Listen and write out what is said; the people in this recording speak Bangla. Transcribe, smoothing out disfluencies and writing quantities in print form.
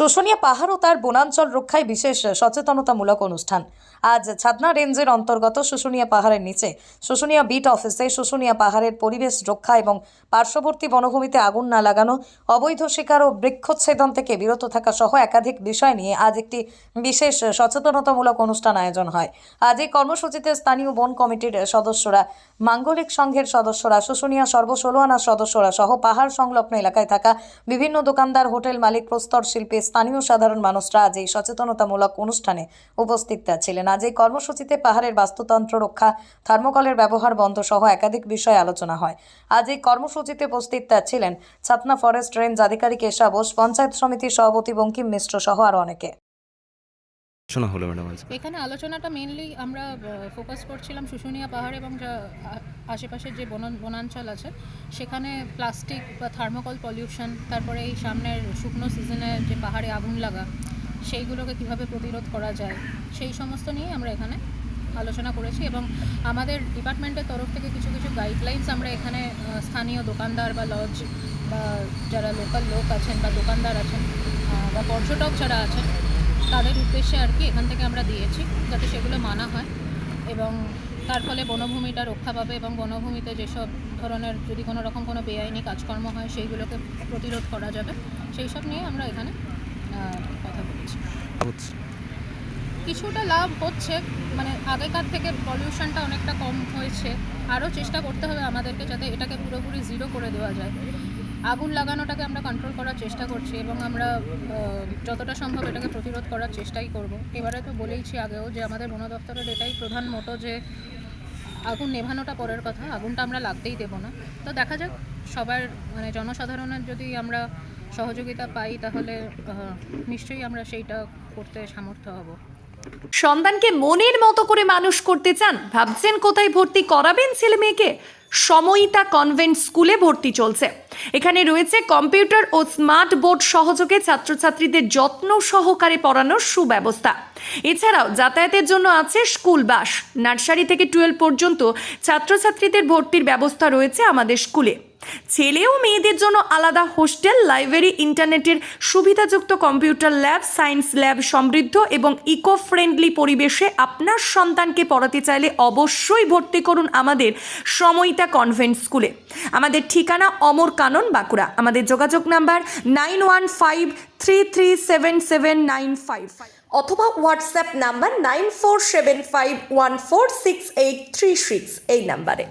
শুশুনিয়া পাহাড় ও তার বনাঞ্চল রক্ষায় বিশেষ সচেতনতামূলক অনুষ্ঠান। আজ ছাতনা রেঞ্জের অন্তর্গত শুশুনিয়া পাহাড়ের নিচে শুশুনিয়া বিট অফিসে শুশুনিয়া পাহাড়ের পরিবেশ রক্ষা এবং পার্শ্ববর্তী বনভূমিতে আগুন না লাগানো, অবৈধ শিকার ও বৃক্ষচ্ছেদন থেকে বিরত থাকা সহ একাধিক বিষয় নিয়ে আজ একটি বিশেষ সচেতনতামূলক অনুষ্ঠান আয়োজন হয়। আজ এই কর্মসূচিতে স্থানীয় বন কমিটির সদস্যরা, মাঙ্গলিক সংঘের সদস্যরা, শুশুনিয়া সর্ব 16 আনার সদস্যরা সহ পাহাড় সংলগ্ন এলাকায় থাকা বিভিন্ন দোকানদার, হোটেল মালিক, প্রস্তর শিল্পী, স্থানীয় সাধারণ মানুষরা আজ এই সচেতনতামূলক অনুষ্ঠানে উপস্থিত ছিলেন। আজ এই কর্মসূচিতে পাহাড়ের বাস্তুতন্ত্র রক্ষা, থার্মোকলের ব্যবহার বন্ধ সহ একাধিক বিষয় আলোচনা হয়। আজ এই কর্মসূচিতে উপস্থিত ছিলেন ছাতনা ফরেস্ট রেঞ্জ আধিকারিক এশা বোস, পঞ্চায়েত সমিতির সভাপতি বঙ্কিম মিশ্র সহ আরো অনেকে। শোনা হলো ম্যাডাম। এখানে আলোচনাটা মেইনলি আমরা ফোকাস করছিলাম শুশুনিয়া পাহাড় এবং যা আশেপাশের যে বনাঞ্চল আছে সেখানে প্লাস্টিক বা থার্মোকল পলিউশন, তারপরে এই সামনের শুকনো সিজনে যে পাহাড়ে আগুন লাগা, সেইগুলোকে কিভাবে প্রতিরোধ করা যায় সেই সমস্ত নিয়ে আমরা এখানে আলোচনা করেছি। এবং আমাদের ডিপার্টমেন্টের তরফ থেকে কিছু কিছু গাইডলাইন্স আমরা এখানে স্থানীয় দোকানদার বা লজ বা যারা লোকাল লোক আছেন বা দোকানদার আছেন বা পর্যটক যারা আছেন তাদের উদ্দেশ্যে আর কি এখান থেকে আমরা দিয়েছি, যাতে সেগুলো মানা হয় এবং তার ফলে বনভূমিটা রক্ষা পাবে এবং বনভূমিতে যেসব ধরনের যদি কোনো রকম কোনো বেআইনি কাজকর্ম হয় সেইগুলোকে প্রতিরোধ করা যাবে, সেই সব নিয়ে আমরা এখানে কথা বলেছি। কিছুটা লাভ হচ্ছে, মানে আগেকার থেকে পলিউশনটা অনেকটা কম হয়েছে। আরও চেষ্টা করতে হবে আমাদেরকে যাতে এটাকে পুরোপুরি জিরো করে দেওয়া যায়। আগুন লাগানোটাকে আমরা কন্ট্রোল করার চেষ্টা করছি এবং আমরা যতটা সম্ভব এটাকে প্রতিরোধ করার চেষ্টাই করব। এবারে তো বলেইছি আগেও যে আমাদের বন দপ্তরের এটাই প্রধান মোটো যে আগুন নেভানোটা পরের কথা, আগুনটা আমরা লাগতেই দেবো না। তো দেখা যাক, সবার মানে জনসাধারণের যদি আমরা সহযোগিতা পাই তাহলে নিশ্চয়ই আমরা সেইটা করতে সামর্থ্য হব। সন্তানকে মনের মতো করে মানুষ করতে চান? ভাবছেন কোথায় ভর্তি করাবেন ছেলে মেয়েকে? সময়িতা কনভেন্ট স্কুলে ভর্তি চলছে। এখানে রয়েছে কম্পিউটার ও স্মার্ট বোর্ড সহযোগে ছাত্রছাত্রীদের যত্ন সহকারে পড়ানোর সুব্যবস্থা। এছাড়াও যাতায়াতের জন্য আছে স্কুল বাস। নার্সারি থেকে 12 পর্যন্ত ছাত্রছাত্রীদের ভর্তির ব্যবস্থা রয়েছে আমাদের স্কুলে। ছেলে ও মেয়েদের জন্য আলাদা হোস্টেল, লাইব্রেরি, ইন্টারনেটের সুবিধাযুক্ত কম্পিউটার ল্যাব, সায়েন্স ল্যাব সমৃদ্ধ এবং ইকো ফ্রেন্ডলি পরিবেশে আপনার সন্তানকে পড়াতে চাইলে অবশ্যই ভর্তি করুন আমাদের সময়িতা কনভেন্ট স্কুলে। আমাদের ঠিকানা অমর কানন, বাঁকুড়া। আমাদের যোগাযোগ নাম্বার 9153377955 অথবা হোয়াটসঅ্যাপ নাম্বার 9475146836 এই নাম্বারে।